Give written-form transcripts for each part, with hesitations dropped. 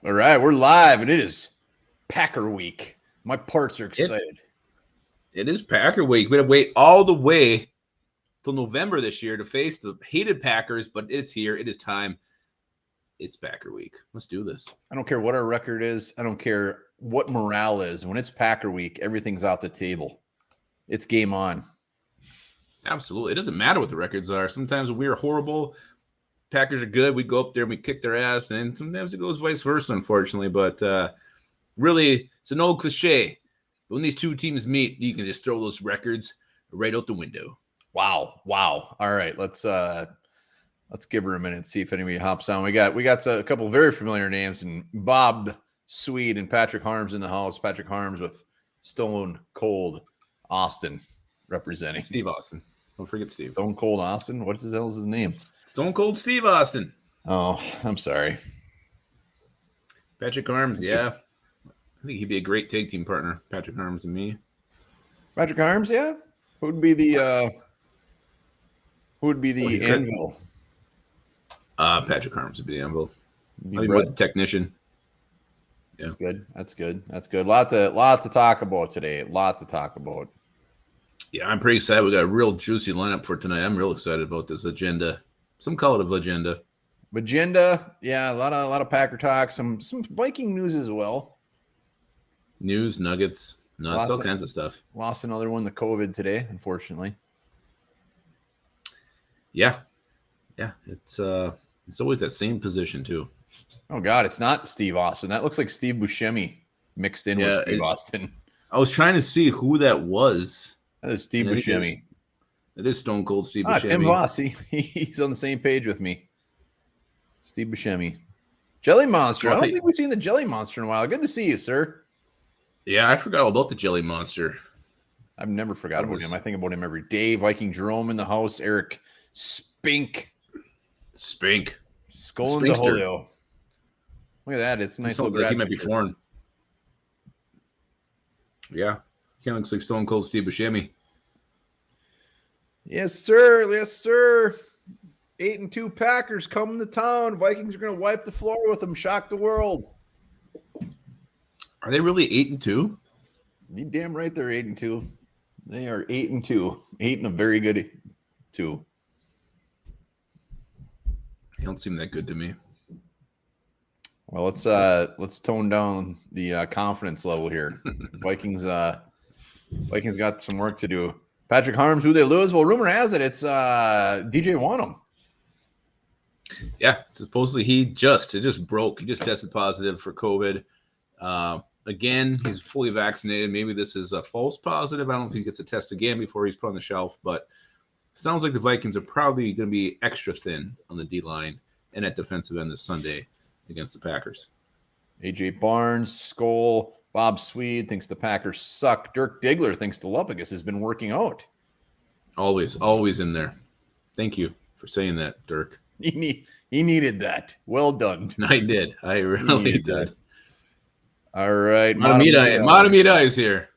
All right, we're live, and it is Packer Week. My parts are excited. It is Packer Week. We had to wait all the way till November this year to face the hated Packers, but it's here. It is time. It's Packer Week. Let's do this. I don't care what our record is. I don't care what morale is. When it's Packer Week, everything's off the table. It's game on. Absolutely. It doesn't matter what the records are. Sometimes we are horrible. Packers are good. We go up there and we kick their ass, and sometimes it goes vice versa, unfortunately. But really, it's an old cliche. When these two teams meet, you can just throw those records right out the window. Wow. All right, let's give her a minute and see if anybody hops on. We got a couple very familiar names, and Bob Swede and Patrick Harms in the house. Patrick Harms with Stone Cold Austin representing. Steve Austin. Don't forget Steve. Stone Cold Austin? What the hell is his name? Stone Cold Steve Austin. Oh, I'm sorry. Patrick Harms, yeah. I think he'd be a great tag team partner, Patrick Harms and me. Patrick Harms, yeah? Who would be the anvil? Patrick Harms would be the anvil. I'd be more the technician. Yeah. That's good. Lot to talk about today. Lot to talk about. Yeah, I'm pretty excited. We got a real juicy lineup for tonight. I'm real excited about this agenda. Some call it a agenda. Agenda, yeah, a lot of Packer talk. Some Viking news as well. News, nuggets, nuts, all kinds of stuff. Lost another one, the COVID today, unfortunately. Yeah. It's always that same position too. Oh God, it's not Steve Austin. That looks like Steve Buscemi mixed in with Steve Austin. I was trying to see who that was. That is Steve Buscemi. It is Stone Cold Steve Buscemi. Tim Voss, he's on the same page with me. Steve Buscemi. Jelly Monster. I don't think we've seen the Jelly Monster in a while. Good to see you, sir. Yeah, I forgot all about the Jelly Monster. I've never forgot about him. I think about him every day. Viking Jerome in the house. Eric Spink. Skull and Holio. Look at that. It's a nice little like he might be foreign. Yeah. He looks like Stone Cold Steve Buscemi. Yes, sir. 8-2 Packers coming to town. Vikings are going to wipe the floor with them. Shock the world. Are they really 8-2? You damn right they're 8-2. They are 8-2. 8 and a very good 2. They don't seem that good to me. Well, let's tone down the confidence level here. Vikings got some work to do. Patrick Harms, who they lose? Well, rumor has it it's DJ Wanham. Yeah, supposedly it just broke. He just tested positive for COVID. Again, he's fully vaccinated. Maybe this is a false positive. I don't know if he gets a test again before he's put on the shelf, but sounds like the Vikings are probably going to be extra thin on the D-line and at defensive end this Sunday against the Packers. AJ Barnes, Skoll, Bob Swede thinks the Packers suck. Dirk Diggler thinks the Lupagus has been working out. Always in there. Thank you for saying that, Dirk. He needed that. Well done. I did. I really did. All right. Matamita is here.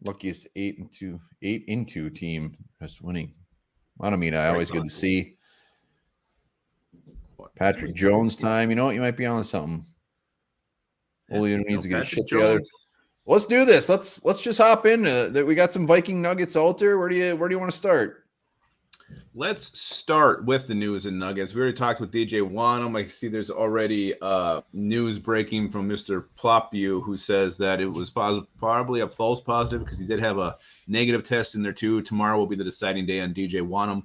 Luckiest 8-2 team that's winning. Matamita, always good to see. Patrick Jones time. You know what? You might be on something. Julio needs to get his shit together. Let's do this. Let's just hop in. We got some Viking nuggets out there. Where do you want to start? Let's start with the news and nuggets. We already talked with DJ Wanham. I see there's already news breaking from Mr. Plopview, who says that it was probably a false positive because he did have a negative test in there too. Tomorrow will be the deciding day on DJ Wanham.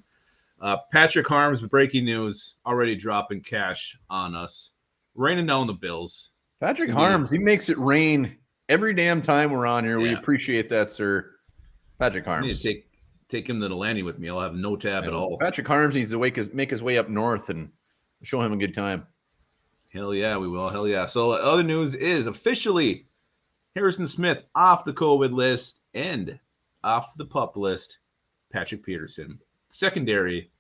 Patrick Harms, breaking news, already dropping cash on us, raining down the Bills. Patrick Harms, he makes it rain every damn time we're on here. Yeah. We appreciate that, sir. Patrick Harms. I need to take him to the landing with me. I'll have no tab at all. Patrick Harms needs to make his way up north and show him a good time. Hell yeah, we will. Hell yeah. So other news is officially Harrison Smith off the COVID list and off the PUP list. Patrick Peterson. Secondary,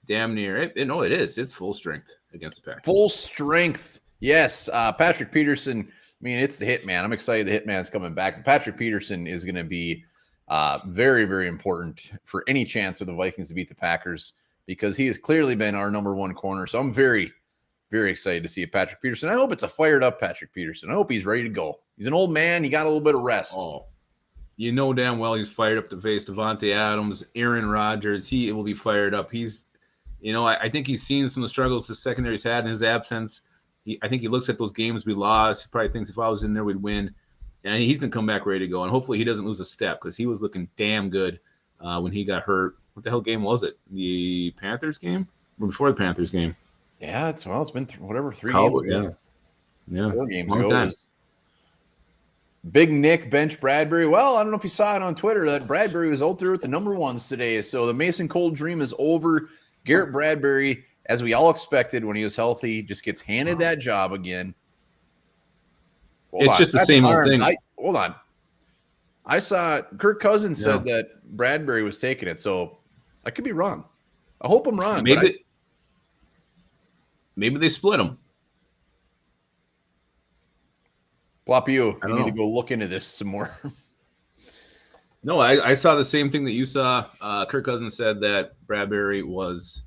damn near it. No, it is. It's full strength against the Packers. Full strength. Yes. Patrick Peterson. I mean, it's the Hitman. I'm excited the Hitman's coming back. Patrick Peterson is going to be very, very important for any chance of the Vikings to beat the Packers because he has clearly been our number one corner. So I'm very, very excited to see Patrick Peterson. I hope it's a fired up Patrick Peterson. I hope he's ready to go. He's an old man. He got a little bit of rest. Oh, you know damn well he's fired up to face Devontae Adams, Aaron Rodgers. He will be fired up. He's, I think he's seen some of the struggles the secondary's had in his absence. I think he looks at those games we lost. He probably thinks if I was in there, we'd win. And he's going to come back ready to go. And hopefully he doesn't lose a step because he was looking damn good when he got hurt. What the hell game was it? The Panthers game? Or before the Panthers game? Yeah, it's been 3 Cowboy, games. Yeah. 4 games Long ago. time. Big Nick bench Bradbury. Well, I don't know if you saw it on Twitter that Bradbury was out there with the number ones today. So the Mason Cole dream is over. Garrett Bradbury, as we all expected when he was healthy, just gets handed that job again. It's just the same old thing. Hold on. I saw Kirk Cousins said that Bradbury was taking it, so I could be wrong. I hope I'm wrong. Maybe they split him. Plop you need to go look into this some more. No, I saw the same thing that you saw. Kirk Cousins said that Bradbury was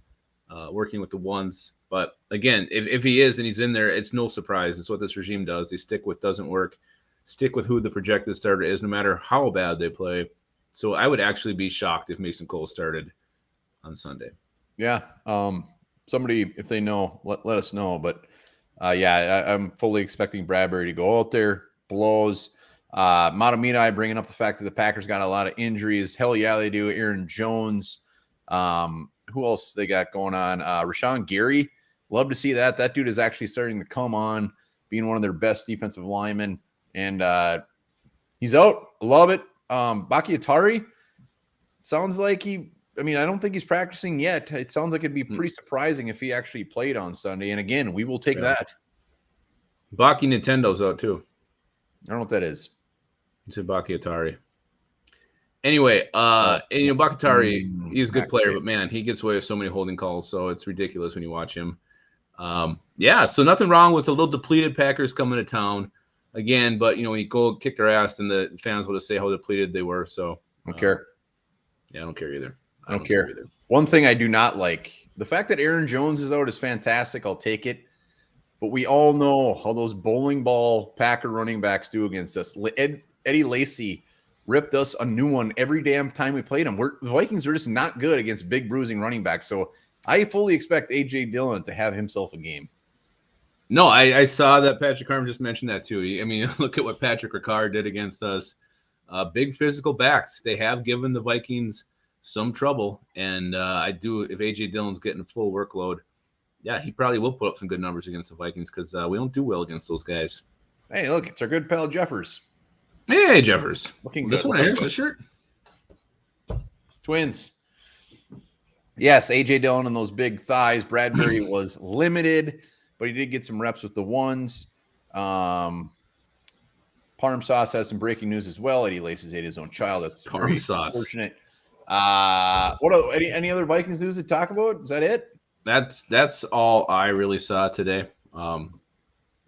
working with the ones. But again, if he is and he's in there, it's no surprise. It's what this regime does. They stick with doesn't work. Stick with who the projected starter is, no matter how bad they play. So I would actually be shocked if Mason Cole started on Sunday. Yeah. Somebody, if they know, let us know. But I'm fully expecting Bradbury to go out there, blows. Matamidi bringing up the fact that the Packers got a lot of injuries. Hell yeah, they do. Aaron Jones. Who else they got going on? Rashawn Gary. Love to see that. That dude is actually starting to come on, being one of their best defensive linemen. And he's out. Love it. Bakhtiari sounds like I don't think he's practicing yet. It sounds like it'd be pretty surprising if he actually played on Sunday. And again, we will take that. Baki Nintendo's out too. I don't know what that is. It's a Bakhtiari. Anyway, Bakhtiari, he's a good player, but man, he gets away with so many holding calls, so it's ridiculous when you watch him. So nothing wrong with the little depleted Packers coming to town again, but when you go kick their ass, then the fans will just say how depleted they were. So I don't care. Yeah, I don't care either. I don't care either. One thing I do not like, the fact that Aaron Jones is out is fantastic. I'll take it. But we all know how those bowling ball Packer running backs do against us. Eddie Lacy ripped us a new one every damn time we played him. The Vikings are just not good against big bruising running backs. So I fully expect A.J. Dillon to have himself a game. No, I saw that Patrick Harm just mentioned that too. I mean, look at what Patrick Ricard did against us. Big physical backs. They have given the Vikings some trouble. And if A.J. Dillon's getting a full workload, yeah, he probably will put up some good numbers against the Vikings because we don't do well against those guys. Hey, look, it's our good pal Jeffers. Hey, Jeffers. Looking this good. One here, this shirt. Twins. Yes, A.J. Dillon and those big thighs. Bradbury was limited, but he did get some reps with the ones. Parm Sauce has some breaking news as well. Eddie Lacy's ate his own child. That's Parm Sauce. Unfortunate. Any other Vikings news to talk about? Is that it? That's all I really saw today.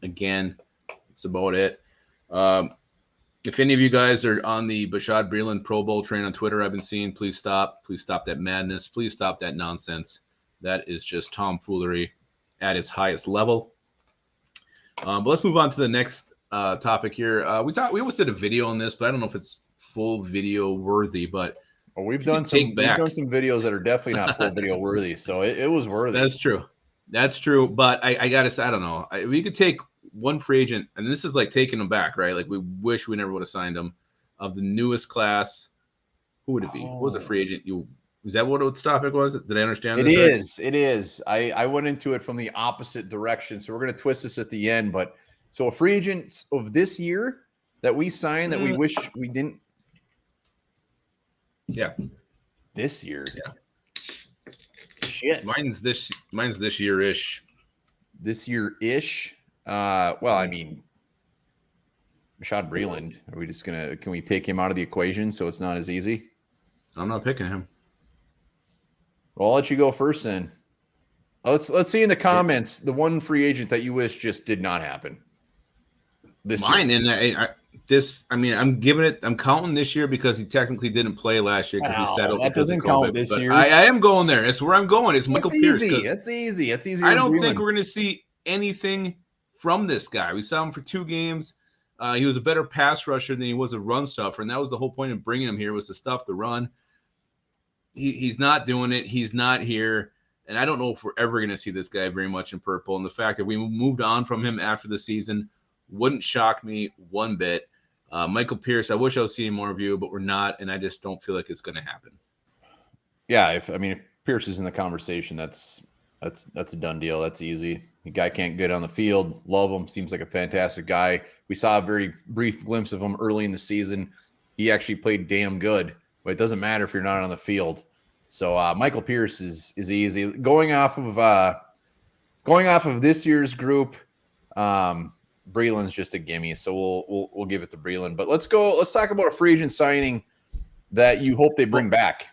Again, that's about it. If any of you guys are on the Bashaud Breeland Pro Bowl train on Twitter, I've been seeing, please stop. Please stop that madness. Please stop that nonsense. That is just tomfoolery at its highest level. But let's move on to the next topic here. We almost did a video on this, but I don't know if it's full video worthy. But we've done some videos that are definitely not full video worthy, so it was worthy. That's true. But I gotta say, I don't know. We could take one free agent, and this is like taking him back, right? Like we wish we never would have signed him. Of the newest class, who would it be? What was a free agent? Is that what its topic was? Did I understand this? It is. I went into it from the opposite direction, so we're going to twist this at the end. But so a free agent of this year that we signed that we wish we didn't. Yeah. This year. Yeah. Shit. Mine's this year-ish. This year-ish. Well, I mean, Bashaud Breeland. Are we just can we take him out of the equation so it's not as easy? I'm not picking him. Well, I'll let you go first then. Let's see in the comments the one free agent that you wish just did not happen. Mine year. I'm giving it. I'm counting this year because he technically didn't play last year because he settled. That doesn't count this year. I am going there. It's where I'm going. It's Michael Pierce. That's easy. That's easy. I don't think we're going to see anything from this guy. We saw him for 2 games. He was a better pass rusher than he was a run stuffer, and that was the whole point of bringing him here, was to stuff the run. He's not doing it. He's not here. And I don't know if we're ever going to see this guy very much in purple. And the fact that we moved on from him after the season wouldn't shock me one bit. Michael Pierce, I wish I was seeing more of you, but we're not. And I just don't feel like it's going to happen. Yeah. If Pierce is in the conversation, that's a done deal. That's easy. The guy can't get on the field. Love him. Seems like a fantastic guy. We saw a very brief glimpse of him early in the season. He actually played damn good, but it doesn't matter if you're not on the field. So Michael Pierce is easy. Going off of this year's group, Breeland's just a gimme. So we'll give it to Breeland. But let's talk about a free agent signing that you hope they bring back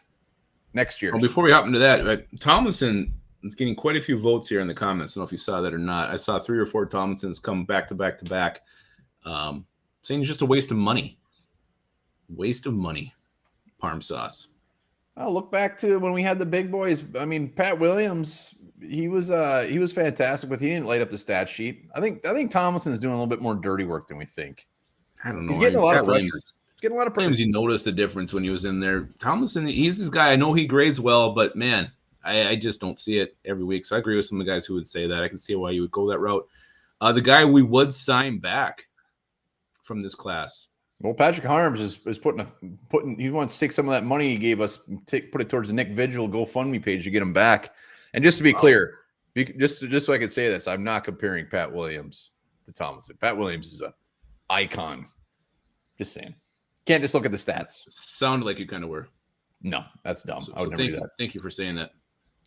next year. Well, before we hop into that, Tomlinson is getting quite a few votes here in the comments. I don't know if you saw that or not. I saw 3 or 4 Tomlinsons come back to back to back, saying it's just a waste of money. Waste of money. Parm sauce. I'll look back to when we had the big boys. Pat Williams, he was fantastic, but he didn't light up the stat sheet. I think Tomlinson's doing a little bit more dirty work than we think. I don't know. He's getting a lot of pressure. He's getting a lot of pressure. You noticed the difference when he was in there. Tomlinson, he's this guy. I know he grades well, but man, I just don't see it every week. So I agree with some of the guys who would say that. I can see why you would go that route. The guy we would sign back from this class. Well, Patrick Harms is putting. He wants to take some of that money he gave us, put it towards the Nick Vigil GoFundMe page to get him back. And just to be clear, just so I can say this, I'm not comparing Pat Williams to Tomlinson. Pat Williams is an icon. Just saying, can't just look at the stats. Sounded like you kind of were. No, that's dumb. So, I would never do that. Thank you for saying that.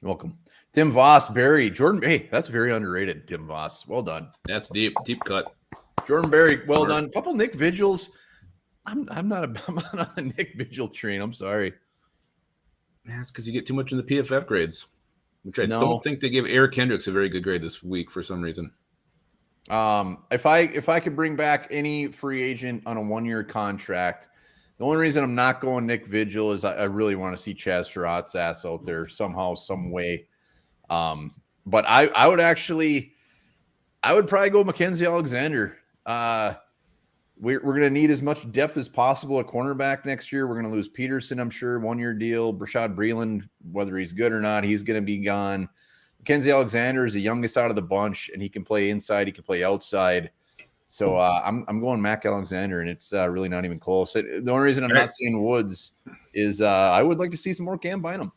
You're welcome. Tim Voss, Barry, Jordan. Hey, that's very underrated. Tim Voss, well done. That's deep cut. Jordan Berry, well done. A couple Nick Vigils. I'm not on the Nick Vigil train. I'm sorry. That's because you get too much in the PFF grades, which I don't think they give Eric Hendricks a very good grade this week for some reason. If I could bring back any free agent on a 1-year contract, the only reason I'm not going Nick Vigil is I really want to see Chaz Surratt's ass out there somehow, some way. But I would probably go Mackenzie Alexander. We're going to need as much depth as possible at cornerback next year. We're going to lose Peterson, I'm sure, 1-year deal. Brashad Breeland, whether he's good or not, he's going to be gone. Mackenzie Alexander is the youngest out of the bunch, and he can play inside. He can play outside. So I'm going Mac Alexander, and it's really not even close. The only reason I'm not saying Woods is I would like to see some more Cam Bynum.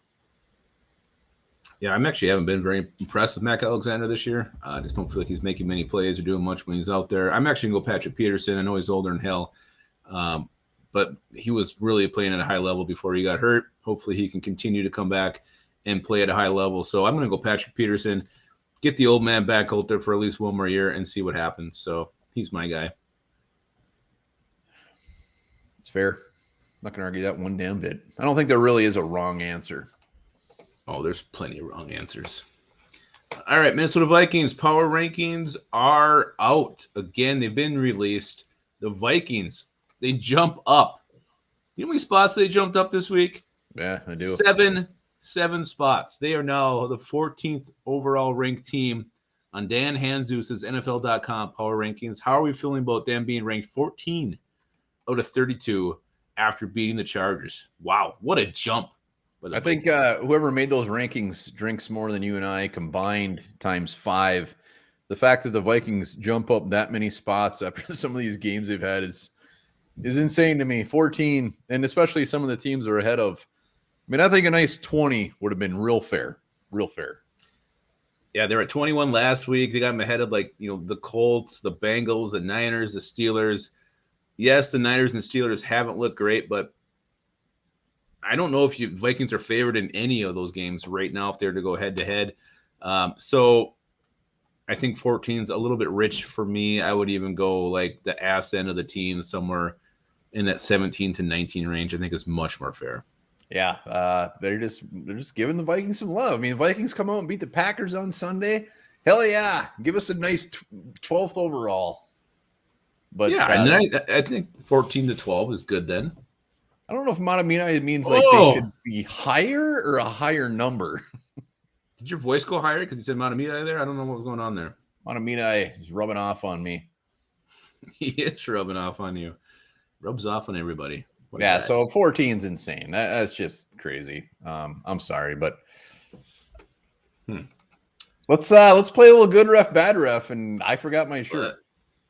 Yeah, haven't been very impressed with Mac Alexander this year. I just don't feel like he's making many plays or doing much when he's out there. I'm actually going to go Patrick Peterson. I know he's older than hell, but he was really playing at a high level before he got hurt. Hopefully he can continue to come back and play at a high level. So I'm going to go Patrick Peterson, get the old man back out there for at least one more year and see what happens. So he's my guy. It's fair. I'm not going to argue that one damn bit. I don't think there really is a wrong answer. Oh, there's plenty of wrong answers. All right, Minnesota Vikings power rankings are out. Again, they've been released. The Vikings, they jump up. You know how many spots they jumped up this week? Yeah, I do. Seven spots. They are now the 14th overall ranked team on Dan Hanzus' NFL.com power rankings. How are we feeling about them being ranked 14 out of 32 after beating the Chargers? Wow, what a jump. I think whoever made those rankings drinks more than you and I combined times 5. The fact that the Vikings jump up that many spots after some of these games they've had is insane to me. 14, and especially some of the teams they're ahead of. I think a nice 20 would have been real fair. Real fair. Yeah, they were at 21 last week. They got them ahead of the Colts, the Bengals, the Niners, the Steelers. Yes, the Niners and Steelers haven't looked great, but I don't know if Vikings are favored in any of those games right now if they're to go head-to-head. So I think 14 is a little bit rich for me. I would even go like the ass end of the team somewhere in that 17 to 19 range. I think is much more fair. Yeah, they're just giving the Vikings some love. The Vikings come out and beat the Packers on Sunday. Hell yeah, give us a nice 12th overall. But yeah, and I think 14 to 12 is good then. I don't know if Matamina means they should be higher or a higher number. Did your voice go higher because you said Matamina there? I don't know what was going on there. Montemita is rubbing off on me. He is rubbing off on you. Rubs off on everybody. Yeah, so 14 is insane. That's just crazy. I'm sorry, but let's play a little good ref, bad ref, and I forgot my shirt.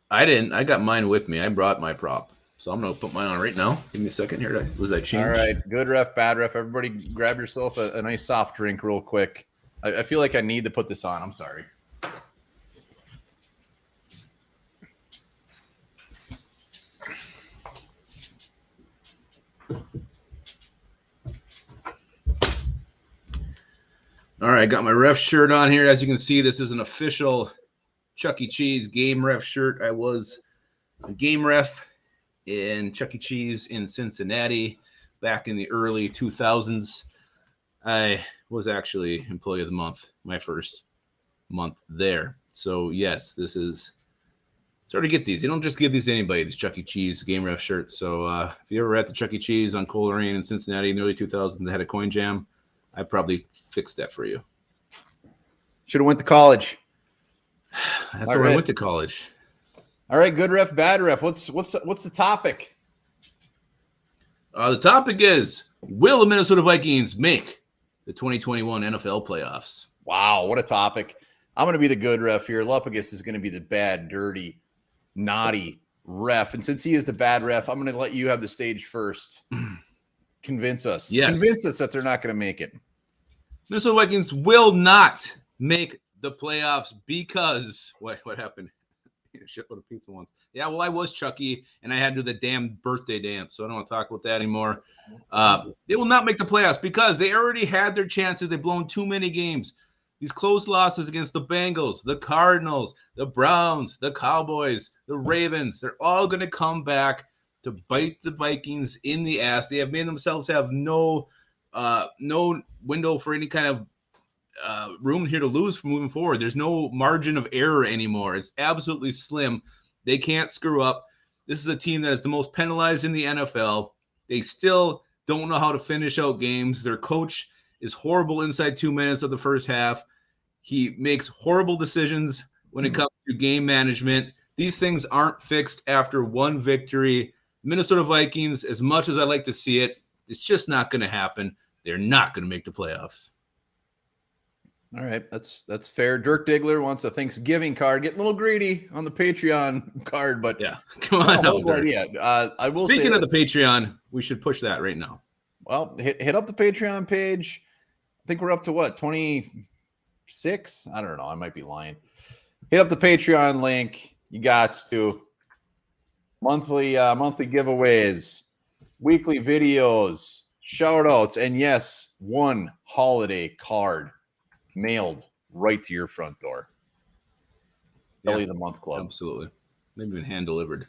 I didn't. I got mine with me. I brought my prop, so I'm gonna put mine on right now. Give me a second here. Was I changed? All right, good ref, bad ref. Everybody, grab yourself a nice soft drink real quick. I feel like I need to put this on. I'm sorry. All right, I got my ref shirt on here. As you can see, this is an official Chuck E. Cheese game ref shirt. I was a game ref in Chuck E. Cheese in Cincinnati back in the early 2000s. I was actually Employee of the Month, my first month there. So, yes, this is – it's hard to get these. You don't just give these to anybody, these Chuck E. Cheese game ref shirts. So, if you ever were at the Chuck E. Cheese on Coleraine in Cincinnati in the early 2000s, they had a coin jam. I probably fixed that for you. Should have went to college. That's where I went to college. All right, good ref, bad ref. What's the topic? The topic is, will the Minnesota Vikings make the 2021 NFL playoffs? Wow, what a topic. I'm going to be the good ref here. Lupagus is going to be the bad, dirty, naughty ref. And since he is the bad ref, I'm going to let you have the stage first. Convince us. Yes. Convince us that they're not going to make it. Minnesota Vikings will not make the playoffs because what happened? A shitload of pizza once. Yeah, well, I was Chucky, and I had to do the damn birthday dance, so I don't want to talk about that anymore. They will not make the playoffs because they already had their chances. They've blown too many games. These close losses against the Bengals, the Cardinals, the Browns, the Cowboys, the Ravens, they're all going to come back to bite the Vikings in the ass. They have made themselves have no window for any kind of room here to lose from moving forward. There's no margin of error anymore. It's absolutely slim. They can't screw up. This is a team that is the most penalized in the NFL. They still don't know how to finish out games. Their coach is horrible inside 2 minutes of the first half. He makes horrible decisions when it comes to game management. These things aren't fixed after one victory. Minnesota Vikings, as much as I like to see it, it's just not going to happen. They're not going to make the playoffs. All right, that's fair. Dirk Diggler wants a Thanksgiving card. Getting a little greedy on the Patreon card, but yeah, come on. I will. Speaking of the Patreon, we should push that right now. Well, hit up the Patreon page. I think we're up to what, 26? I don't know. I might be lying. Hit up the Patreon link. You got to monthly giveaways, weekly videos, shout outs, and yes, one holiday card mailed right to your front door. Belly of the Month Club. Absolutely. Maybe even hand delivered.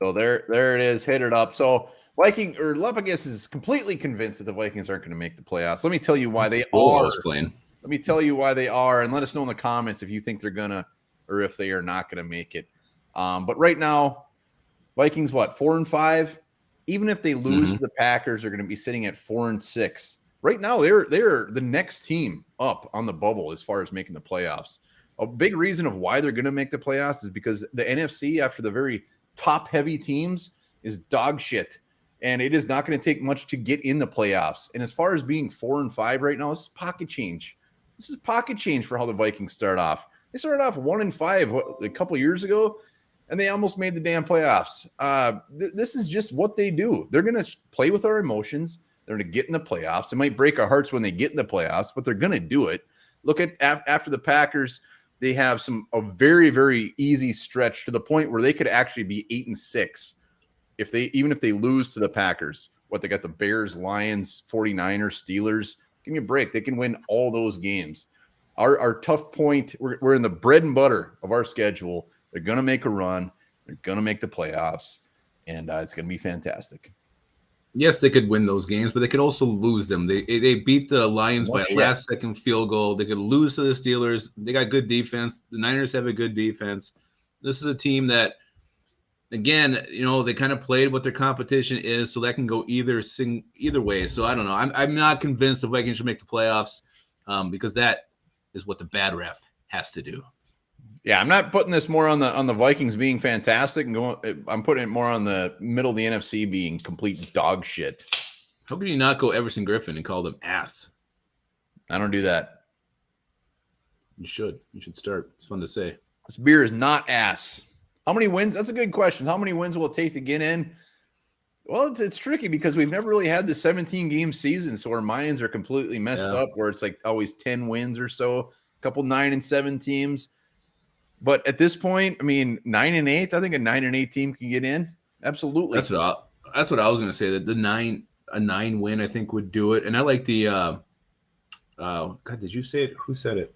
So there it is. Hit it up. So Lupagus is completely convinced that the Vikings aren't going to make the playoffs. Let me tell you why they are. Let me tell you why they are, and let us know in the comments if you think they're gonna or if they are not gonna make it. But right now, Vikings 4-5. Even if they lose to the Packers, they're going to be sitting at 4-6. Right now, they're the next team up on the bubble as far as making the playoffs. A big reason of why they're going to make the playoffs is because the NFC, after the very top-heavy teams, is dog shit. And it is not going to take much to get in the playoffs. And as far as being 4-5 right now, this is pocket change. This is pocket change for how the Vikings start off. They started off 1-5 a couple years ago, and they almost made the damn playoffs. This is just what they do. They're going to play with our emotions. They're going to get in the playoffs. It might break our hearts when they get in the playoffs, but they're going to do it. Look at after the Packers, they have a very, very easy stretch to the point where they could actually be 8-6 even if they lose to the Packers. They got the Bears, Lions, 49ers, Steelers. Give me a break. They can win all those games. Our tough point, we're in the bread and butter of our schedule. They're going to make a run. They're going to make the playoffs, and it's going to be fantastic. Yes, they could win those games, but they could also lose them. They beat the Lions by a last-second field goal. They could lose to the Steelers. They got good defense. The Niners have a good defense. This is a team that, again, they kind of played what their competition is, so that can go either way. So I don't know. I'm not convinced the Vikings should make the playoffs because that is what the bad ref has to do. Yeah, I'm not putting this more on the Vikings being fantastic and going. I'm putting it more on the middle of the NFC being complete dog shit. How can you not go Everson Griffin and call them ass? I don't do that. You should. You should start. It's fun to say. This beer is not ass. How many wins? That's a good question. How many wins will it take to get in? Well, it's tricky because we've never really had the 17-game season, so our minds are completely messed up where it's like always 10 wins or so, a couple 9-7 teams. But at this point, I mean, 9-8, I think a 9-8 team can get in. Absolutely. That's what I was going to say. That a 9 win, I think, would do it. And I like the God, did you say it? Who said it?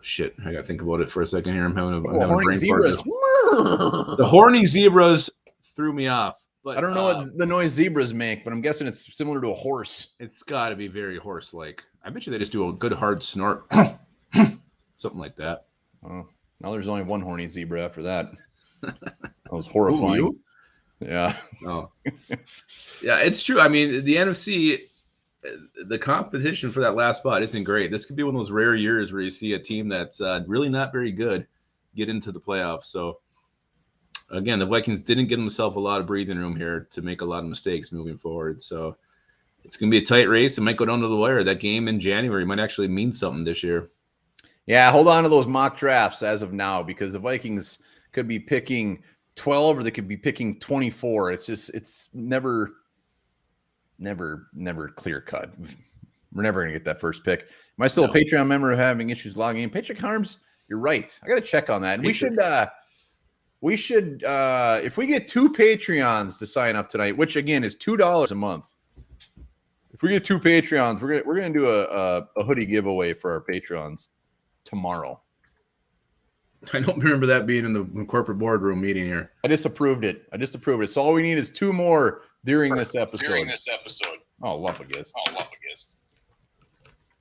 Shit, I got to think about it for a second here. I'm having a brain zebras. The horny zebras threw me off. But I don't know what the noise zebras make, but I'm guessing it's similar to a horse. It's got to be very horse-like. I bet you they just do a good hard snort, something like that. Oh, now there's only one horny zebra after that. That was horrifying. Ooh, yeah. Oh, yeah, it's true. I mean, the NFC, the competition for that last spot isn't great. This could be one of those rare years where you see a team that's really not very good get into the playoffs. So, again, the Vikings didn't give themselves a lot of breathing room here to make a lot of mistakes moving forward. So, it's going to be a tight race. It might go down to the wire. That game in January might actually mean something this year. Yeah, hold on to those mock drafts as of now because the Vikings could be picking 12 or they could be picking 24. It's never clear cut. We're never going to get that first pick. Am I still a Patreon member having issues logging in? Patrick Harms, you're right. I got to check on that. And we should if we get 2 Patreons to sign up tonight, which again is $2 a month. If we get 2 Patreons, we're going to do a hoodie giveaway for our Patrons tomorrow. I don't remember that being in the corporate boardroom meeting here. I just approved it. So all we need is 2 more during this episode. Oh, Lupagus.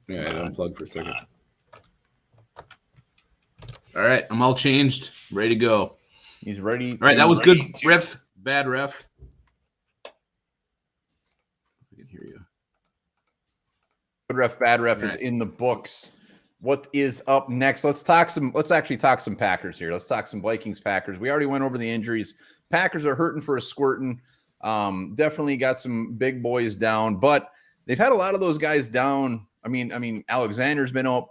Yeah, I unplugged for a second. All right, I'm all changed, ready to go. He's ready. All right, that was good ref, bad ref. I can hear you. Good ref, bad ref is in the books. What is up next? Let's actually talk some Packers here. Let's talk some Vikings Packers. We already went over the injuries. Packers are hurting for a squirting. Definitely got some big boys down, but they've had a lot of those guys down. I mean, Alexander's been out,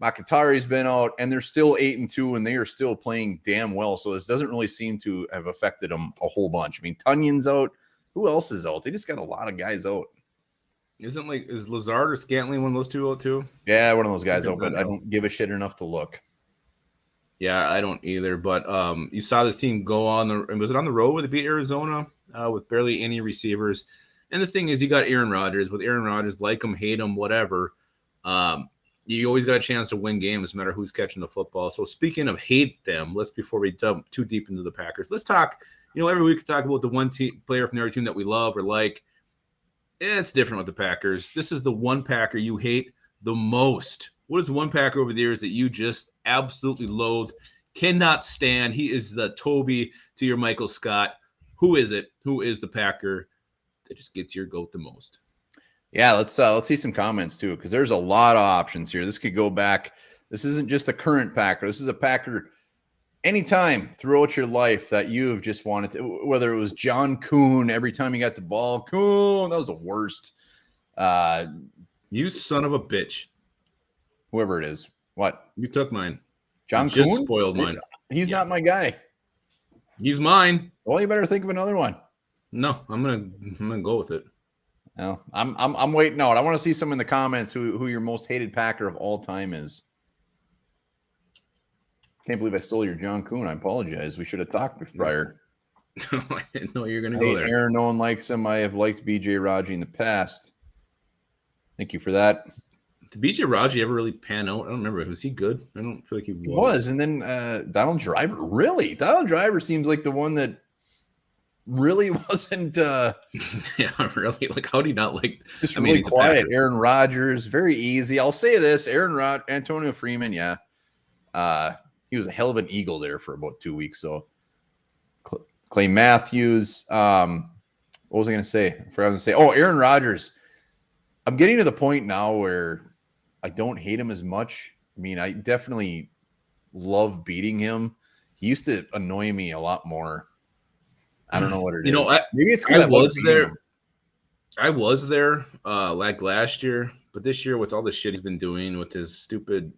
Bakatari's been out, and they're still 8-2, and they are still playing damn well. So this doesn't really seem to have affected them a whole bunch. I mean, Tunyon's out. Who else is out? They just got a lot of guys out. Is Lazard or Scantling one of those two out too? Yeah, one of those guys out, but I don't give a shit enough to look. Yeah, I don't either. But you saw this team go on was it on the road where they beat Arizona with barely any receivers? And the thing is, you got Aaron Rodgers. With Aaron Rodgers, like him, hate him, whatever. You always got a chance to win games, no matter who's catching the football. So speaking of hate them, before we jump too deep into the Packers, let's talk. Every week we talk about the one player from every team that we love or like. It's different with the Packers. This is the one Packer you hate the most. What is the one Packer over the years that you just absolutely loathe, cannot stand? He is the Toby to your Michael Scott. Who is it? Who is the Packer that just gets your goat the most? Yeah, let's see some comments too, because there's a lot of options here. This could go back. This isn't just a current Packer. This is a Packer anytime throughout your life that you've just wanted to, whether it was John Kuhn, every time you got the ball, Kuhn, that was the worst. You son of a bitch. Whoever it is. What? You took mine. John Kuhn? Just spoiled mine. He's not my guy. He's mine. Well, you better think of another one. No, I'm gonna go with it. No, I'm waiting out. I want to see some in the comments who your most hated Packer of all time is. Can't believe I stole your John Kuhn. I apologize. We should have talked prior. I didn't know you were going to go there. Aaron, no one likes him. I have liked BJ Raji in the past. Thank you for that. Did BJ Raji ever really pan out? I don't remember. Was he good? I don't feel like he was. He was. And then Donald Driver. Really? Donald Driver seems like the one that really wasn't. Yeah, really. Like, how do you not like? Just really quiet. Aaron Rodgers. Very easy. I'll say this. Antonio Freeman. Yeah. He was a hell of an Eagle there for about 2 weeks. So Clay Matthews. What was I going to say? I forgot to say. Oh, Aaron Rodgers. I'm getting to the point now where I don't hate him as much. I mean, I definitely love beating him. He used to annoy me a lot more. I don't know what it is. Maybe it's because I was there. I was there like last year, but this year with all the shit he's been doing with his stupid,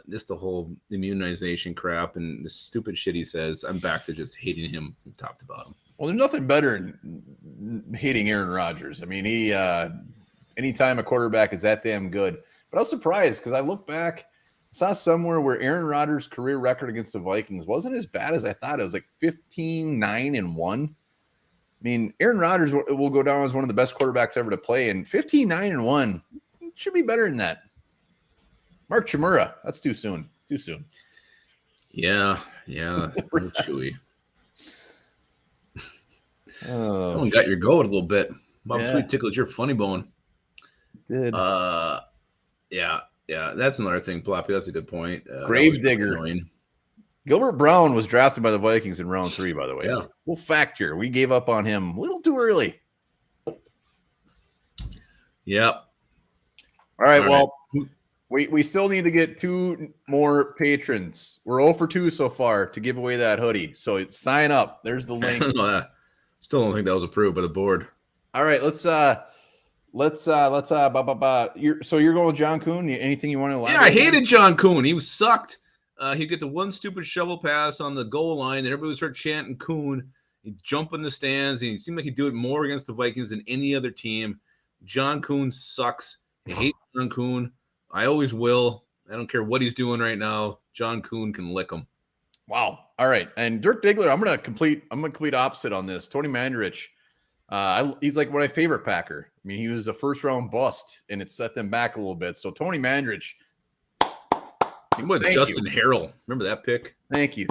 just the whole immunization crap and the stupid shit he says, I'm back to just hating him from top to bottom. Well, there's nothing better than hating Aaron Rodgers. I mean, he anytime a quarterback is that damn good. But I was surprised because I looked back, saw somewhere where Aaron Rodgers' career record against the Vikings wasn't as bad as I thought. It was like 15-9-1. I mean, Aaron Rodgers will go down as one of the best quarterbacks ever to play, and 15-9-1 should be better than that. Mark Chmura, that's too soon. Too soon. Yeah, chewy. Oh, that one got your goat a little bit. Bob Sweet tickled your funny bone. Good. Yeah. That's another thing, Ploppy. That's a good point. Gravedigger. Gilbert Brown was drafted by the Vikings in round 3, by the way. Yeah. We'll fact here. We gave up on him a little too early. Yep. All right. Well, we still need to get 2 more patrons. We're 0 for 2 so far to give away that hoodie. So sign up. There's the link. Still don't think that was approved by the board. All right. Let's so you're going with John Kuhn? Anything you want to elaborate? Yeah, I hated John Kuhn. He sucked. He'd get the one stupid shovel pass on the goal line, and everybody would start chanting Kuhn. He'd jump in the stands, and it seemed like he'd do it more against the Vikings than any other team. John Kuhn sucks. I hate John Kuhn. I always will. I don't care what he's doing right now. John Kuhn can lick him. Wow. All right. And Dirk Diggler, I'm gonna complete opposite on this. Tony Mandarich. He's like one of my favorite Packer. I mean, he was a first-round bust, and it set them back a little bit. So Tony Mandarich. He was Justin Harrell. Remember that pick? Thank you.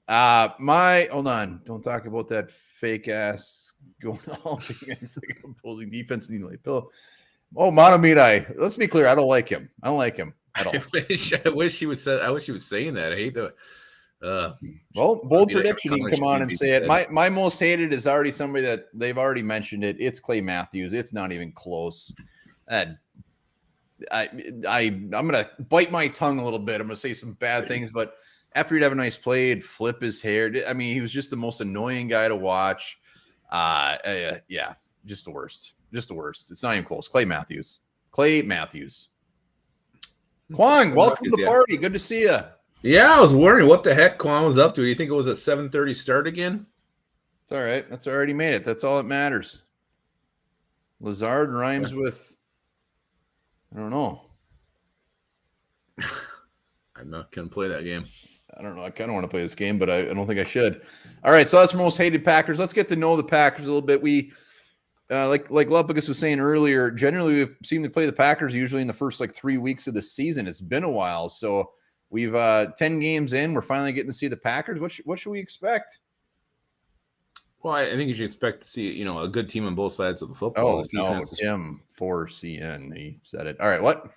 Hold on. Don't talk about that fake ass going all against like opposing defense. Oh, Matamidai. Let's be clear. I don't like him at all. I wish he was saying that. I hate the. Bold prediction. You can come on and say it. My most hated is already somebody that they've already mentioned it. It's Clay Matthews. It's not even close. I'm gonna bite my tongue a little bit. I'm gonna say some bad things, but after he'd have a nice play, he'd flip his hair. I mean, he was just the most annoying guy to watch. Yeah, just the worst. It's not even close. Clay Matthews. Kwang, welcome to the party. Good to see you. Yeah, I was wondering what the heck Kwang was up to. You think it was a 7:30 start again? It's all right. That's already made it. That's all that matters. Lazard rhymes with, I don't know. I'm not going to play that game. I don't know. I kind of want to play this game, but I don't think I should. All right, so that's our most hated Packers. Let's get to know the Packers a little bit. We, like Lupagus was saying earlier, generally we seem to play the Packers usually in the first 3 weeks of the season. It's been a while, so we've 10 games in. We're finally getting to see the Packers. What should we expect? Well, I think you should expect to see, a good team on both sides of the football. Oh, no, Tim for CN. He said it. All right, what?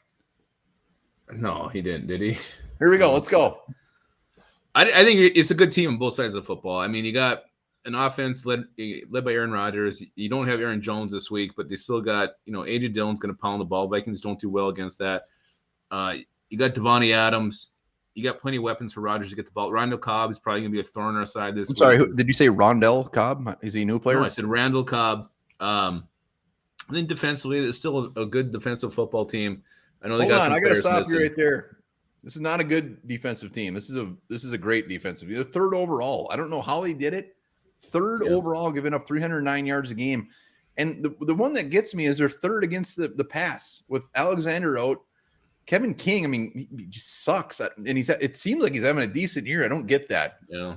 No, he didn't, did he? Here we go. Let's go. I think it's a good team on both sides of the football. I mean, you got an offense led by Aaron Rodgers. You don't have Aaron Jones this week, but they still got, A.J. Dillon's going to pound the ball. Vikings don't do well against that. You got Devontae Adams. You got plenty of weapons for Rodgers to get the ball. Randall Cobb is probably going to be a thorn in our side this week. Sorry, did you say Rondell Cobb? Is he a new player? No, I said Randall Cobb. And then defensively, it's still a good defensive football team. I know they got some I got to stop missing. You right there. This is not a good defensive team. This is a great defensive team. They're third overall. I don't know how they did it. Third overall, giving up 309 yards a game. And the one that gets me is they're third against the pass with Alexander out. Kevin King, I mean, he just sucks. And it seems like he's having a decent year. I don't get that. Yeah.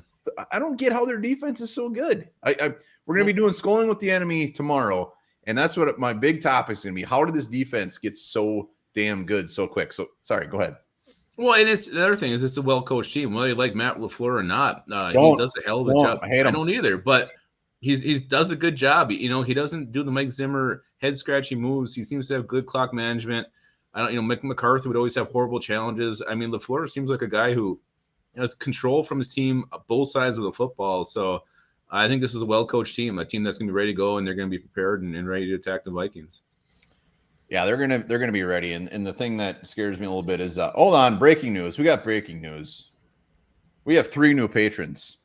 I don't get how their defense is so good. We're going to be doing Schooling with the Enemy tomorrow. And that's what my big topic is going to be. How did this defense get so damn good so quick? So, sorry, go ahead. Well, and the other thing is it's a well-coached team. Whether you like Matt LaFleur or not, he does a hell of a job. I hate him. I don't either, but he does a good job. He doesn't do the Mike Zimmer head-scratching moves. He seems to have good clock management. Mick McCarthy would always have horrible challenges. I mean, LaFleur seems like a guy who has control from his team, both sides of the football. So I think this is a well-coached team, a team that's going to be ready to go, and they're going to be prepared and ready to attack the Vikings. Yeah, they're gonna be ready. And the thing that scares me a little bit is hold on, breaking news. We got breaking news. We have 3 new patrons.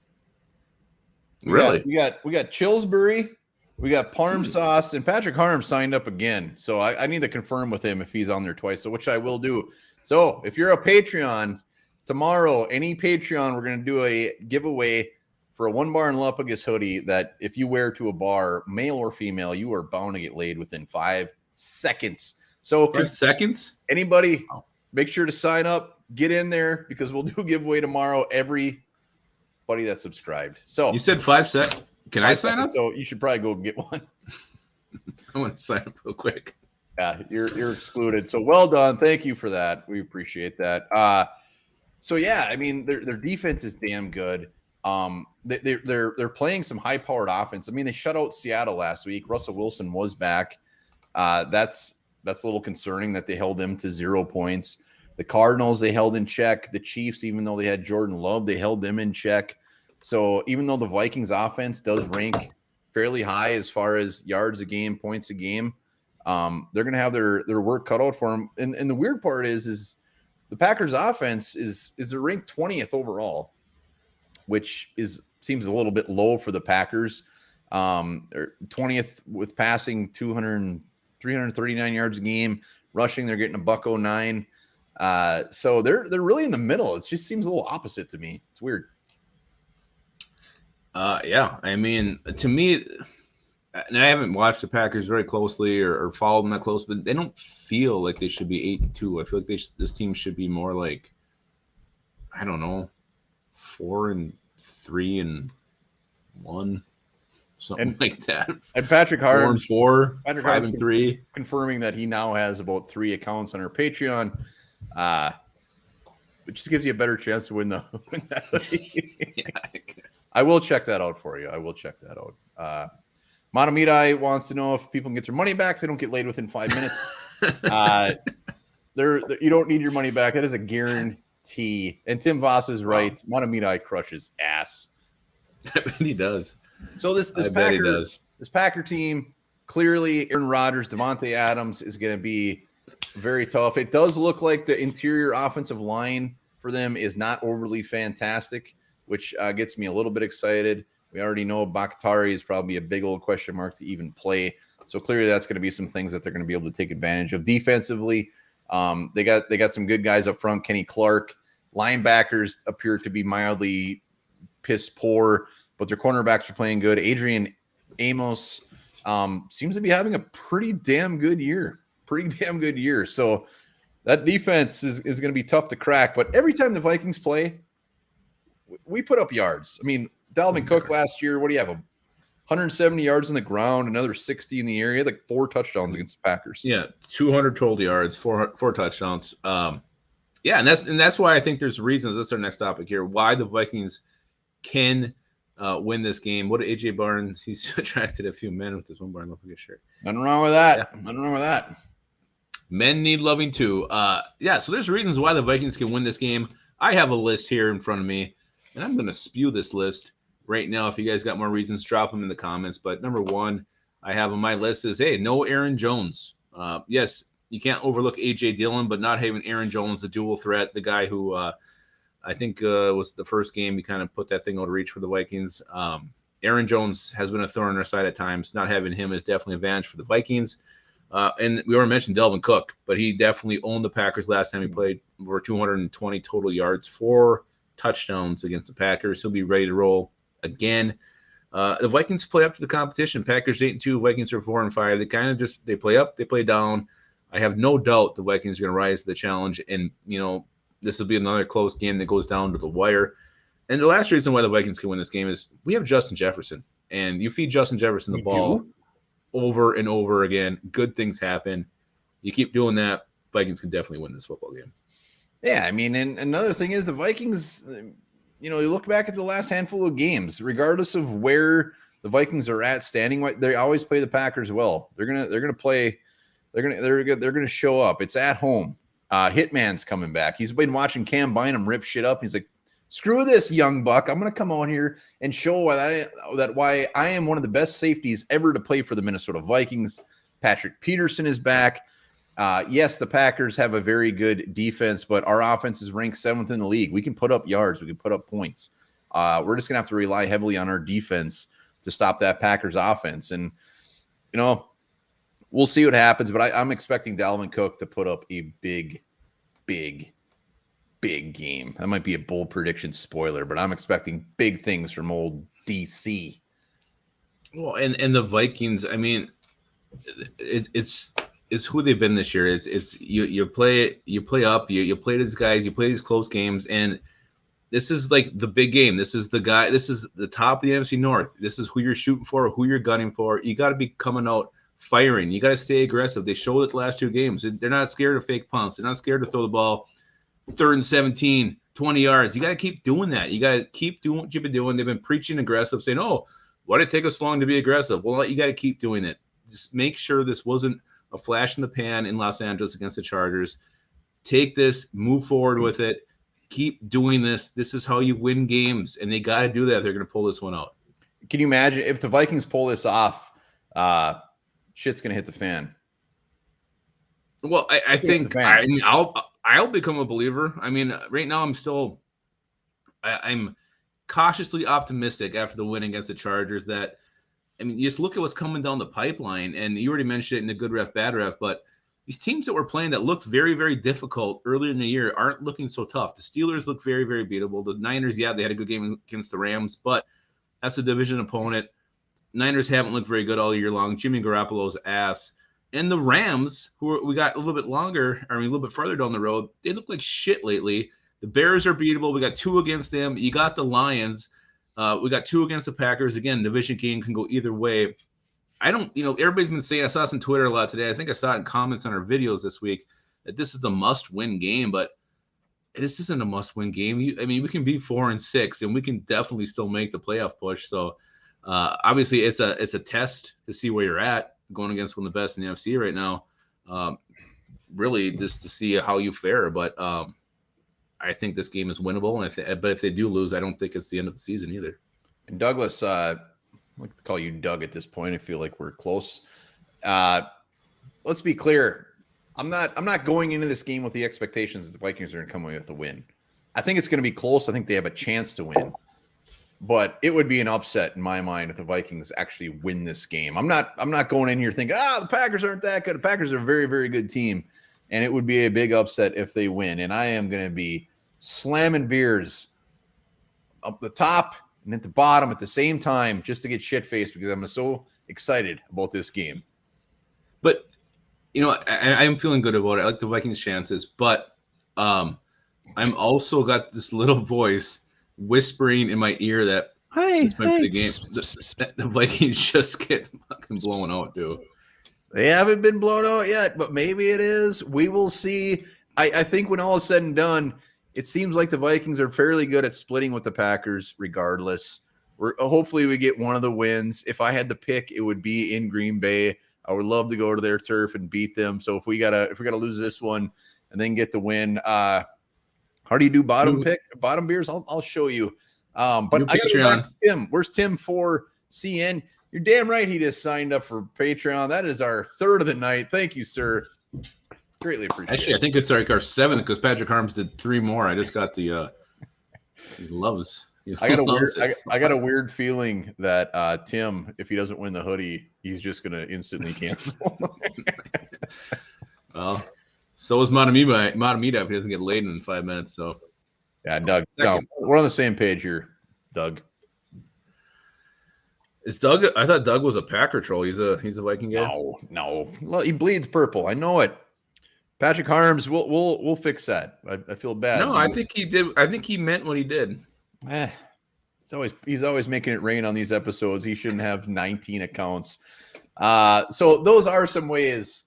We got Really? Chillsbury, we got Parm Sauce, and Patrick Harms signed up again. So I need to confirm with him if he's on there twice, so which I will do. So if you're a Patreon, tomorrow, any Patreon, we're gonna do a giveaway for a One Bar and Lupagus hoodie that if you wear to a bar, male or female, you are bound to get laid within 5 seconds. So 5 seconds? Anybody, make sure to sign up, get in there, because we'll do a giveaway tomorrow. Everybody that's subscribed. So you said 5 seconds. Can I sign up? So you should probably go get one. I want to sign up real quick. Yeah, you're excluded. So well done. Thank you for that. We appreciate that. So yeah, I mean their defense is damn good. They're playing some high powered offense. I mean, they shut out Seattle last week. Russell Wilson was back. That's a little concerning that they held him to 0 points. The Cardinals they held in check. The Chiefs, even though they had Jordan Love, they held them in check. So even though the Vikings offense does rank fairly high as far as yards a game, points a game, they're going to have their work cut out for them. And the weird part is the Packers offense is they're ranked 20th overall, which seems a little bit low for the Packers. They're 20th with passing 339 yards a game, rushing they're getting $109. So they're really in the middle. It just seems a little opposite to me. It's weird. Yeah, I mean, to me, and I haven't watched the Packers very closely or followed them that close, but they don't feel like they should be 8-2. I feel like this team should be more like, I don't know, 4-3-1, something like that. And Patrick Harms, 4-4, 5-3, confirming that he now has about 3 accounts on our Patreon. It just gives you a better chance to win that. Yeah, I guess. I will check that out for you. I will check that out. Matamidai wants to know if people can get their money back if they don't get laid within 5 minutes. You don't need your money back. That is a guarantee. And Tim Voss is right. Wow. Matamidai crushes ass. I bet he does. So this Packer team, clearly Aaron Rodgers, Devontae Adams is going to be very tough. It does look like the interior offensive line for them is not overly fantastic, which gets me a little bit excited. We already know Bakhtari is probably a big old question mark to even play. So clearly that's going to be some things that they're going to be able to take advantage of. Defensively, they got some good guys up front. Kenny Clark. Linebackers appear to be mildly piss poor, but their cornerbacks are playing good. Adrian Amos seems to be having a pretty damn good year. So that defense is going to be tough to crack. But every time the Vikings play, we put up yards. I mean, Dalvin Cook last year, what do you have? 170 yards on the ground, another 60 in the air. He had like 4 touchdowns against the Packers. Yeah, 200 total yards, four touchdowns. Yeah, and that's why I think there's reasons. That's our next topic here. Why the Vikings can win this game. What did AJ Barnes? He's attracted a few men with his One Bar and Lupagus shirt. Nothing wrong with that. Yeah. Nothing wrong with that. Men need loving too. Yeah, so there's reasons why the Vikings can win this game. I have a list here in front of me, and I'm going to spew this list right now. If you guys got more reasons, drop them in the comments. But number 1 I have on my list is, hey, no Aaron Jones. Yes, you can't overlook A.J. Dillon, but not having Aaron Jones, a dual threat, the guy who I think was the first game he kind of put that thing out of reach for the Vikings. Aaron Jones has been a thorn in our side at times. Not having him is definitely an advantage for the Vikings. And we already mentioned Dalvin Cook, but he definitely owned the Packers last time he played, over 220 total yards, 4 touchdowns against the Packers. He'll be ready to roll again. The Vikings play up to the competition. Packers 8-2, Vikings are 4-5. They kind of they play up, they play down. I have no doubt the Vikings are going to rise to the challenge, and this will be another close game that goes down to the wire. And the last reason why the Vikings can win this game is we have Justin Jefferson, and you feed Justin Jefferson the ball over and over again, good things happen. You keep doing that, Vikings can definitely win this football game. Yeah, I mean, and another thing is the Vikings, you look back at the last handful of games, regardless of where the Vikings are at standing, they always play the Packers well. They're gonna play, they're gonna show up. It's at home. Hitman's coming back. He's been watching Cam Bynum rip shit up. He's like, screw this, young buck. I'm going to come on here and show why I am one of the best safeties ever to play for the Minnesota Vikings. Patrick Peterson is back. Yes, the Packers have a very good defense, but our offense is ranked 7th in the league. We can put up yards. We can put up points. We're just going to have to rely heavily on our defense to stop that Packers offense. And, we'll see what happens, but I'm expecting Dalvin Cook to put up a big game. That might be a bold prediction spoiler, but I'm expecting big things from old DC. Well, and the Vikings, I mean, it's who they've been this year. It's you play up, you play these guys, you play these close games, and this is like the big game. This is the guy. This is the top of the NFC North. This is who you're shooting for, who you're gunning for. You got to be coming out firing. You got to stay aggressive. They showed it the last 2 games. They're not scared of fake punts. They're not scared to throw the ball 3rd and 17, 20 yards. You got to keep doing that. You got to keep doing what you've been doing. They've been preaching aggressive, saying, "Oh, why did it take us long to be aggressive?" Well, you got to keep doing it. Just make sure this wasn't a flash in the pan in Los Angeles against the Chargers. Take this, move forward with it. Keep doing this. This is how you win games, and they got to do that. They're going to pull this one out. Can you imagine if the Vikings pull this off? Shit's going to hit the fan. Well, I think I'll become a believer. I mean, right now I'm cautiously optimistic after the win against the Chargers that, I mean, you just look at what's coming down the pipeline, and you already mentioned it in the good ref, bad ref, but these teams that we're playing that looked very, very difficult earlier in the year aren't looking so tough. The Steelers look very, very beatable. The Niners, yeah, they had a good game against the Rams, but that's a division opponent. Niners haven't looked very good all year long. Jimmy Garoppolo's ass. And the Rams, we got a little bit a little bit further down the road, they look like shit lately. The Bears are beatable. We got 2 against them. You got the Lions. We got 2 against the Packers. Again, division game can go either way. Everybody's been saying, I saw this on Twitter a lot today. I think I saw it in comments on our videos this week, that this is a must-win game, but this isn't a must-win game. We can be 4-6, and we can definitely still make the playoff push. So, obviously, it's a test to see where you're at going against one of the best in the NFC right now. Really, just to see how you fare. But I think this game is winnable, but if they do lose, I don't think it's the end of the season either. And Douglas, I like to call you Doug at this point. I feel like we're close. Let's be clear. I'm not going into this game with the expectations that the Vikings are going to come away with a win. I think it's going to be close. I think they have a chance to win. But it would be an upset in my mind if the Vikings actually win this game. I'm not going in here thinking, the Packers aren't that good. The Packers are a very, very good team. And it would be a big upset if they win. And I am going to be slamming beers up the top and at the bottom at the same time just to get shit-faced because I'm so excited about this game. But, I'm feeling good about it. I like the Vikings' chances. But I'm also got this little voice whispering in my ear that this might be the game. The Vikings just get fucking blown out, dude. They haven't been blown out yet, but maybe it is. We will see. I think when all is said and done, it seems like the Vikings are fairly good at splitting with the Packers regardless. Hopefully we get one of the wins. If I had to pick, it would be in Green Bay. I would love to go to their turf and beat them. So if we gotta lose this one and then get the win, how do you do bottom beers? I'll show you. But I gotta go back to Tim. Where's Tim for CN? You're damn right he just signed up for Patreon. That is our 3rd of the night. Thank you, sir. Greatly appreciate it. Actually, I think it's like our 7th because Patrick Harms did 3 more. I just got the he loves. I got a weird feeling that Tim, if he doesn't win the hoodie, he's just gonna instantly cancel. Well, so is Matamita if he doesn't get laid in 5 minutes. So yeah, Doug. No, we're on the same page here, Doug. Is Doug? I thought Doug was a Packer troll. He's a Viking guy. No. Well, he bleeds purple. I know it. Patrick Harms, we'll fix that. I feel bad. No, I think he did. I think he meant what he did. He's always making it rain on these episodes. He shouldn't have 19 accounts. So those are some ways.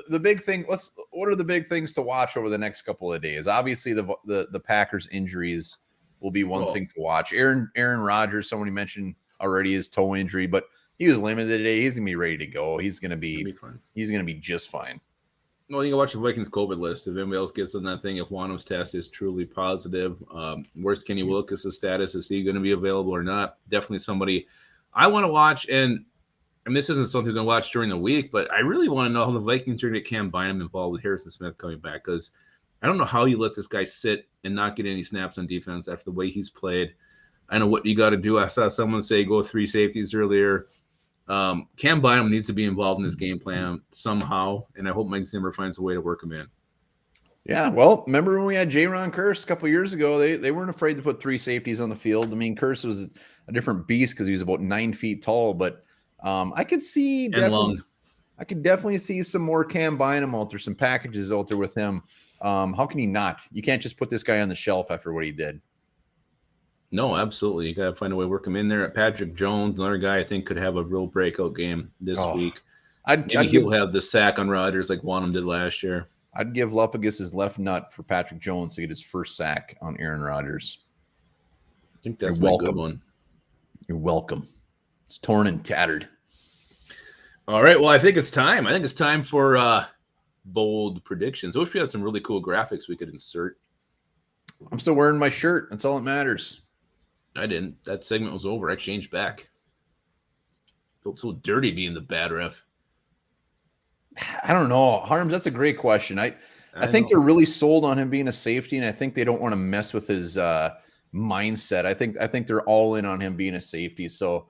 The big thing. What are the big things to watch over the next couple of days? Obviously, the Packers injuries will be one thing to watch. Aaron Rodgers, somebody mentioned already his toe injury, but he was limited today. He's gonna be ready to go. He's gonna be fine. He's gonna be just fine. Well, you can watch the Vikings COVID list. If anybody else gets on that thing, if Wano's test is truly positive, where's Kenny Wilkes' status? Is he going to be available or not? Definitely somebody I want to watch. And mean, this isn't something to watch during the week, but I really want to know how the Vikings are going to get Cam Bynum involved with Harrison Smith coming back, because I don't know how you let this guy sit and not get any snaps on defense after the way he's played. I know what you got to do. I saw someone say go 3 safeties earlier. Cam Bynum needs to be involved in this game plan somehow, and I hope Mike Zimmer finds a way to work him in. Yeah, well, remember when we had J-Ron Curse a couple of years ago? They weren't afraid to put 3 safeties on the field. I mean, Curse was a different beast because he was about 9 feet tall, but I could see I could definitely see some more Cam Bynum out there, some packages out there with him. How can he not? You can't just put this guy on the shelf after what he did. No, absolutely. You got to find a way to work him in there. Patrick Jones, another guy I think could have a real breakout game this week. Maybe he'll have the sack on Rodgers like Wanham did last year. I'd give Lupagus his left nut for Patrick Jones to get his first sack on Aaron Rodgers. I think that's a good one. You're welcome. It's torn and tattered. All right. Well, I think it's time. I think it's time for bold predictions. I wish we had some really cool graphics we could insert. I'm still wearing my shirt. That's all that matters. I didn't. That segment was over. I changed back. Felt so dirty being the bad ref. I don't know. Harms, that's a great question. I think they're really sold on him being a safety, and I think they don't want to mess with his mindset. I think they're all in on him being a safety. So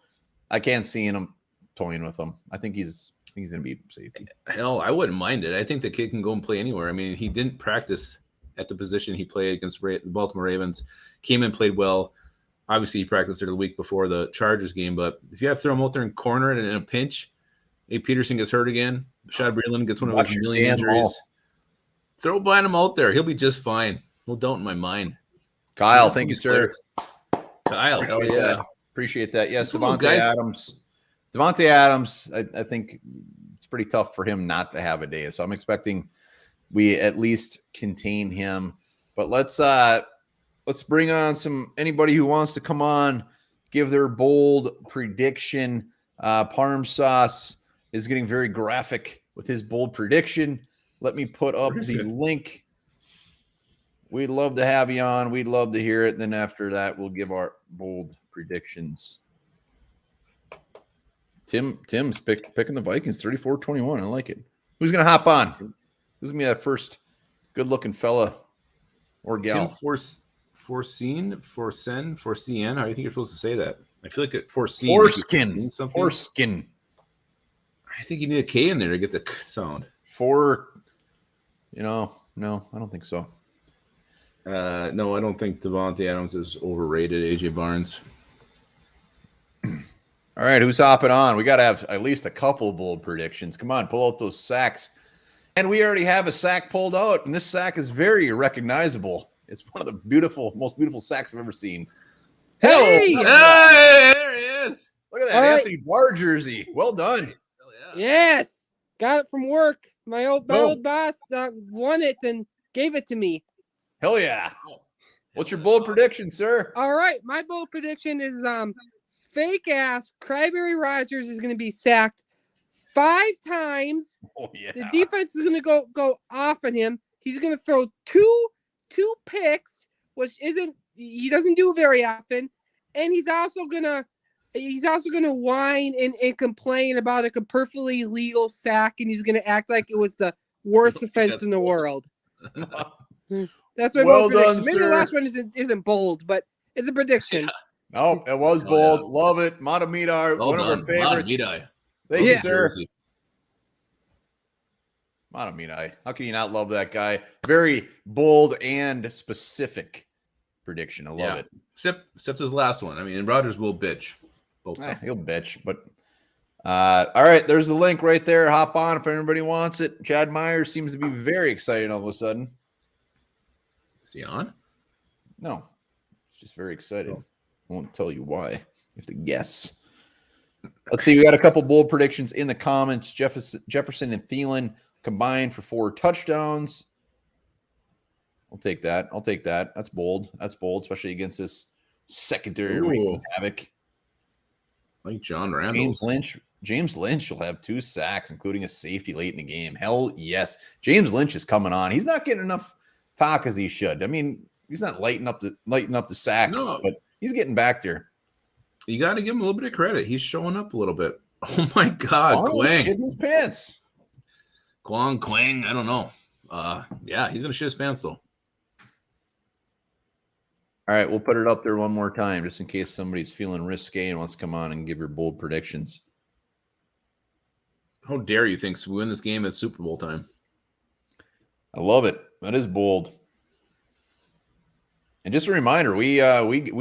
I can't see him toying with him. I think he's going to be safety. Hell, I wouldn't mind it. I think the kid can go and play anywhere. I mean, he didn't practice at the position he played against the Baltimore Ravens. Came in, played well. Obviously, he practiced there the week before the Chargers game. But if you have to throw him out there in corner and in a pinch, maybe Peterson gets hurt again. Shad Breeland gets one of his million injuries. Throw Bynum out there. He'll be just fine. No doubt in my mind. Kyle, thank you, sir. Kyle, yeah. Appreciate that. Yes, Devontae Adams. Devontae Adams, I think it's pretty tough for him not to have a day. So I'm expecting we at least contain him. But let's bring on anybody who wants to come on, give their bold prediction. Parm Sauce is getting very graphic with his bold prediction. Let me put up the link. We'd love to have you on. We'd love to hear it. And then after that, we'll give our bold predictions. Tim's picking the Vikings 34-21. I like it. Who's going to hop on? Who's going to be that first good-looking fella or gal? Tim Forcen. How do you think you're supposed to say that? I feel like it Foreskin. Foreskin. I think you need a K in there to get the sound. No, I don't think so. No, I don't think Devontae Adams is overrated. AJ Barnes. All right, who's hopping on? We got to have at least a couple bold predictions. Come on, pull out those sacks. And we already have a sack pulled out, and this sack is very recognizable. It's one of the most beautiful sacks I've ever seen. Hey! There he is. Look at that Anthony Barr jersey. Well done. Hell yeah. Yes. Got it from work. My old boss won it and gave it to me. Hell yeah. What's your bold prediction, sir? All right. My bold prediction is fake ass Cryberry Rodgers is going to be sacked 5 times. Oh, yeah. The defense is going to go off on him. He's going to throw two picks, which he doesn't do very often. And he's also gonna whine and complain about a perfectly legal sack, and he's gonna act like it was the worst offense in the world. That's my bold prediction. Maybe the last one isn't bold, but it's a prediction. No, it was bold. Yeah. Love it. Matamidar, one of our favorites. Thank you, sir. Matamidar. How can you not love that guy? Very bold and specific prediction. I love it. Except his last one. I mean, Rodgers will bitch. He'll bitch, but all right, there's the link right there. Hop on if anybody wants it. Chad Myers seems to be very excited all of a sudden. Is he on? No, he's just very excited. I won't tell you why. You have to guess. Let's see. We got a couple bold predictions in the comments. Jefferson and Thielen combined for 4 touchdowns. I'll take that. That's bold. Especially against this secondary wreaking havoc. Like John Randall. James Lynch will have 2 sacks, including a safety late in the game. Hell yes. James Lynch is coming on. He's not getting enough talk as he should. I mean, he's not lighting up the sacks, but he's getting back there. You got to give him a little bit of credit. He's showing up a little bit. Oh my God, Quang. Shit his pants. Quang, I don't know. Yeah, he's gonna shit his pants though. All right, we'll put it up there one more time just in case somebody's feeling risque and wants to come on and give your bold predictions. How dare you think we win this game at Super Bowl time? I love it. That is bold. And just a reminder, we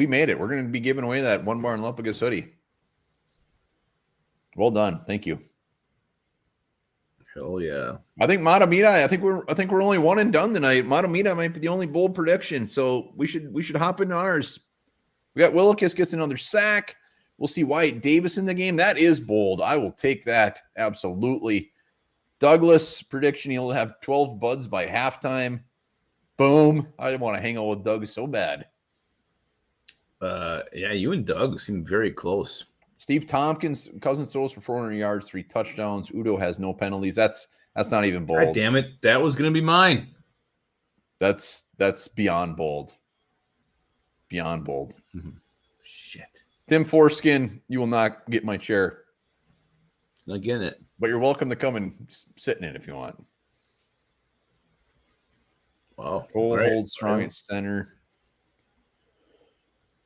made it. We're going to be giving away that One Bar and Lupagus hoodie. Well done. Thank you. Hell yeah. I think Matamita, I think we're only one and done tonight. Matamita might be the only bold prediction. So we should hop into ours. We got Willekes gets another sack. We'll see Wyatt Davis in the game. That is bold. I will take that. Absolutely. Douglas prediction, he'll have 12 buds by halftime. Boom. I want to hang out with Doug so bad. Yeah, you and Doug seem very close. Steve Tompkins, Cousins throws for 400 yards, 3 touchdowns. Udo has no penalties. That's not even bold. God damn it. That was going to be mine. That's beyond bold. Beyond bold. Shit. Tim Foreskin, you will not get my chair. It's not getting it. But you're welcome to come and sit in it if you want. Wow. Cole holds strong at center.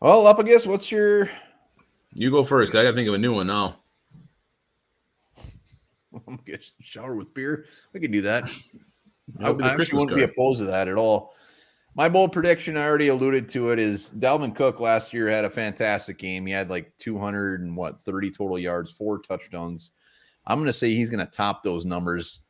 Well, Lupagus, what's your... You go first. I got to think of a new one now. I'm going to get a shower with beer. We can do that. I That'll be the actually Christmas wouldn't be card. opposed to that at all. My bold prediction, I already alluded to it, is Dalvin Cook last year had a fantastic game. He had like 230 total yards, 4 touchdowns. I'm going to say he's going to top those numbers.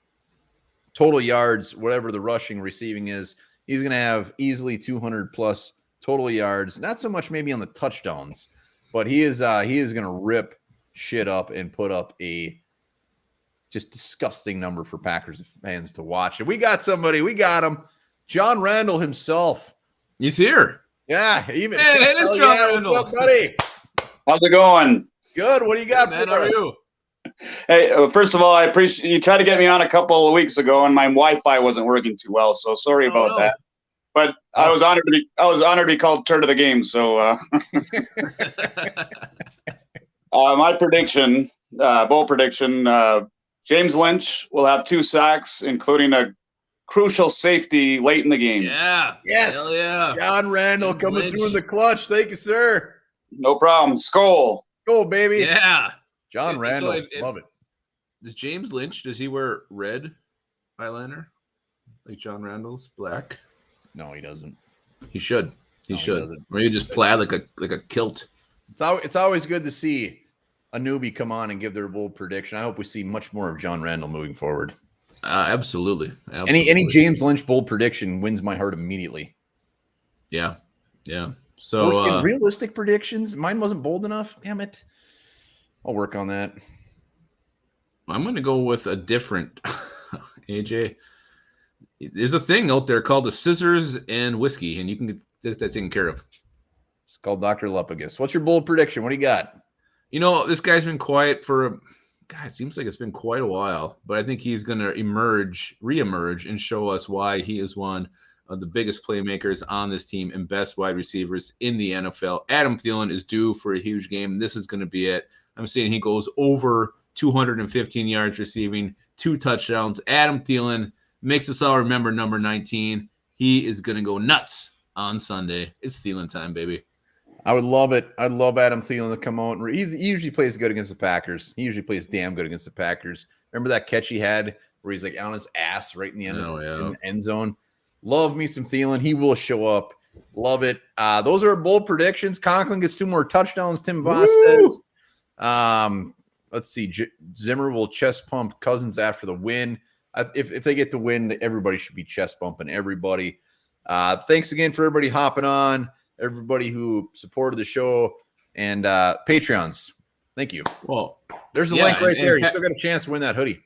Total yards, whatever the rushing, receiving is, he's going to have easily 200 plus total yards. Not so much maybe on the touchdowns, but he is going to rip shit up and put up a just disgusting number for Packers fans to watch. And we got somebody. We got him. John Randall himself. He's here. Yeah. Even. Hey, it is John Randall. What's up, buddy? How's it going? Good. What do you got Man, for how us? are you? Hey, first of all, I appreciate you tried to get me on a couple of weeks ago, and my Wi-Fi wasn't working too well, so sorry about that. But I was honored to be called turn of the game. So my prediction, bold prediction, James Lynch will have 2 sacks, including a crucial safety late in the game. Yeah. Yes. Hell yeah. John Randall James coming Lynch. through in the clutch. Thank you, sir. No problem. Skull. Go, baby. Yeah. John So Randall. if- Love it. Does James Lynch, does he wear red eyeliner? Like John Randall's black? No, he doesn't. He should. He No, he should. doesn't. Or you just plaid like a kilt. It's always good to see a newbie come on and give their bold prediction. I hope we see much more of John Randall moving forward. Absolutely. Any James Lynch bold prediction wins my heart immediately. Yeah. Yeah. So Foreskin, realistic predictions. Mine wasn't bold enough. Damn it. I'll work on that. I'm going to go with a different AJ. There's a thing out there called the scissors and whiskey, and you can get that taken care of. It's called Dr. Lupagus. What's your bold prediction? What do you got? You know, this guy's been quiet for God, it seems like it's been quite a while, but I think he's going to reemerge, and show us why he is one of the biggest playmakers on this team and best wide receivers in the NFL. Adam Thielen is due for a huge game. This is going to be it. I'm saying he goes over 215 yards receiving, 2 touchdowns. Adam Thielen makes us all remember number 19. He is going to go nuts on Sunday. It's Thielen time, baby. I would love it. I'd love Adam Thielen to come out. He usually plays good against the Packers. He usually plays damn good against the Packers. Remember that catch he had where he's like on his ass right in the end in the end zone? Love me some Thielen. He will show up. Love it. Those are bold predictions. Conklin gets 2 more touchdowns. Tim Voss says. Let's see. Zimmer will chest pump Cousins after the win. If they get the win, everybody should be chest bumping everybody. Thanks again for everybody hopping on. Everybody who supported the show and Patreons. Thank you. Well, there's a link right there. You still got a chance to win that hoodie.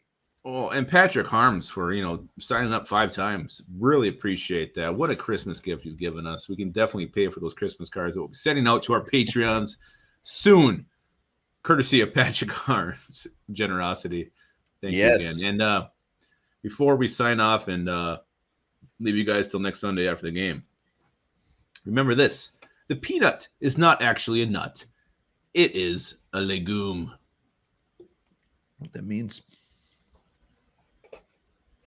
Well, and Patrick Harms for, signing up 5 times. Really appreciate that. What a Christmas gift you've given us. We can definitely pay for those Christmas cards that we'll be sending out to our Patreons soon, courtesy of Patrick Harms' generosity. Thank you again. And before we sign off and leave you guys till next Sunday after the game, remember this: the peanut is not actually a nut. It is a legume. What that means.